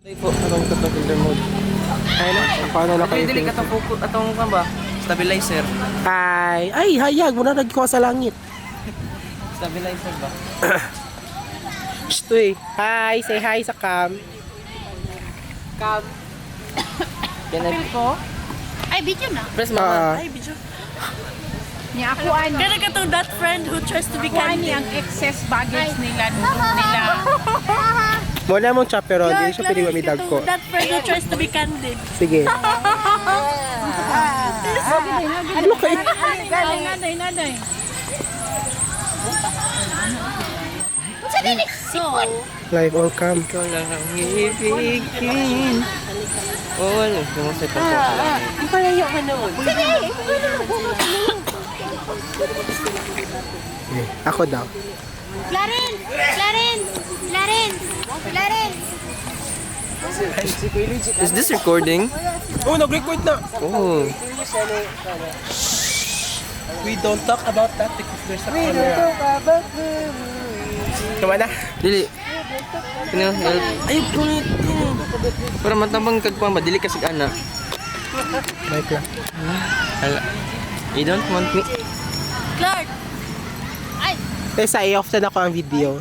Po, atong ito killer mode. Ayun na, ako na lang kayo. Dili ka itong focus, atong kan ba? Stabilizer. Ay, hayag mo na nagkuha sa langit. Stabilizer ba? Shtoy. Hi, say hi sa cam. Cam. Ganun. ko? Ay, video na. Press mama. Ay, video. Niya ako ano. Kaya ka to that friend who tries to be Kuha candy. niya ang excess baggage nila. Nila. Muna mong chaperon, hindi siya pwede gumidag ko. That friend who tries to be candid. Sige. Ano kayo? Naday. So, Live or cam. Ikaw lang ang ibigin. Oo, ano? Kumusay pa po. ang palayo ka naman. Ako daw. Clarence! Is this recording? Oh, nag-record na. Oh. We don't talk about that because there's a camera. Tama na. Dili. Kino, help. Ay, kunit. Para matambang kagpang ba? Dili kasi ana. Mic lang. Hala. You don't want me? Clark, Eh, sa i-off na ako ang video.